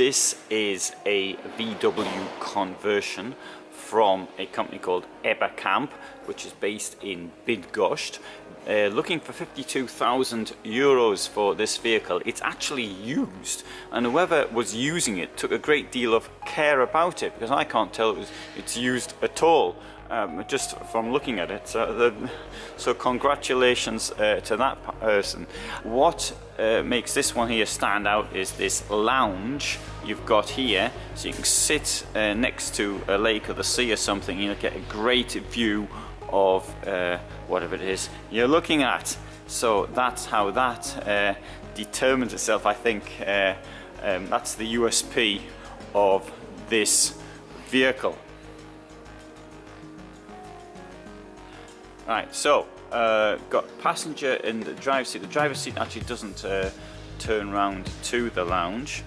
This is a VW conversion from a company called Ebacamp, which is based in Bydgoszcz. Looking for 52,000 euros for this vehicle. It's actually used, and whoever was using it took a great deal of care about it, because I can't tell it's used at all, just from looking at it. So congratulations to that person. What makes this one here stand out is this lounge you've got here, so you can sit next to a lake or the sea or something. You'll get a great view of whatever it is you're looking at. So that's how that determines itself, I think. That's the USP of this vehicle. Right, so got passenger in the driver's seat. The driver's seat actually doesn't turn round to the lounge.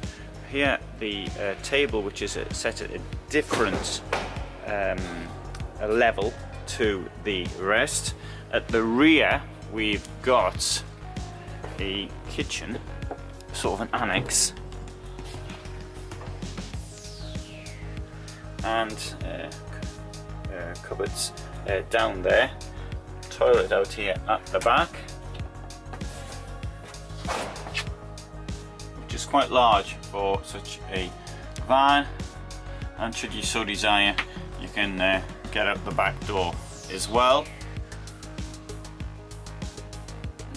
Here the table, which is set at a different level to the rest. At the rear we've got a kitchen, sort of an annex, and cupboards down there. Toilet out here at the back, which is quite large for such a van, and should you so desire you can get out the back door as well.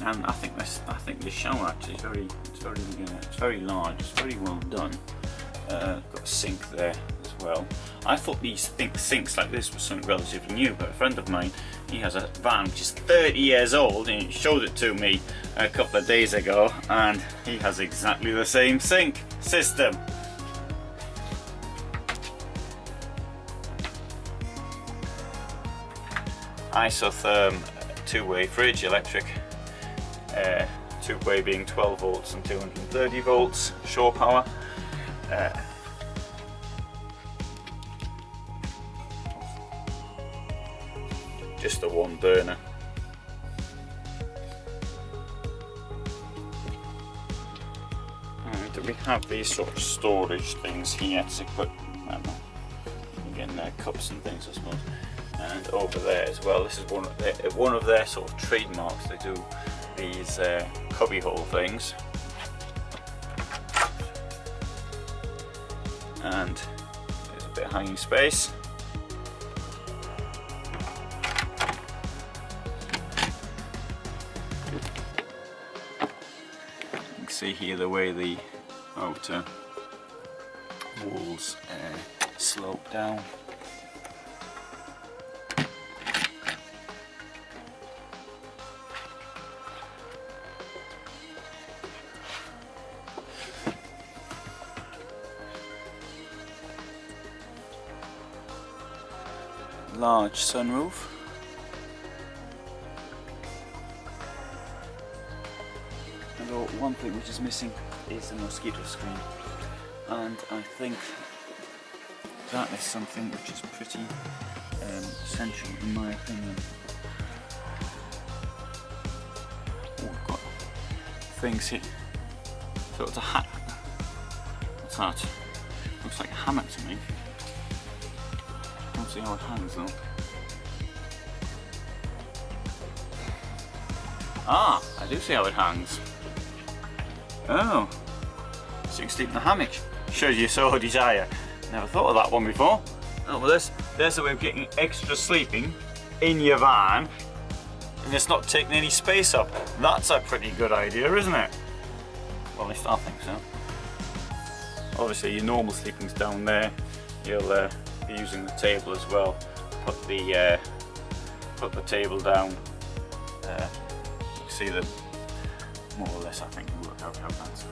And I think this shower actually is very large. It's very well done. Got a sink there as well. I thought these sinks like this was something relatively new, but a friend of mine, he has a van which is 30 years old, and he showed it to me a couple of days ago, and he has exactly the same sink system. Isotherm two-way fridge, electric, two-way being 12 volts and 230 volts, shore power. Just a one burner. And we have these sort of storage things here to put, I don't know, again, cups and things, I suppose. And over there as well, this is one of their sort of trademarks. They do these cubby hole things, and there's a bit of hanging space. You can see here the way the outer walls slope down. Large sunroof. Although one thing which is missing is the mosquito screen, and I think that is something which is pretty essential in my opinion. Oh, we've got things here. So it's a hat. What's that? Looks like a hammock to me. See how it hangs though. Ah, I do see how it hangs. Oh, so you can sleep in the hammock. Shows you so desire. Never thought of that one before. Oh, well, there's a way of getting extra sleeping in your van, and it's not taking any space up. That's a pretty good idea, isn't it? Well, at least I think so. Obviously, your normal sleeping's down there. You'll be using the table as well. Put the table down. You can see that more or less I think will work out how that's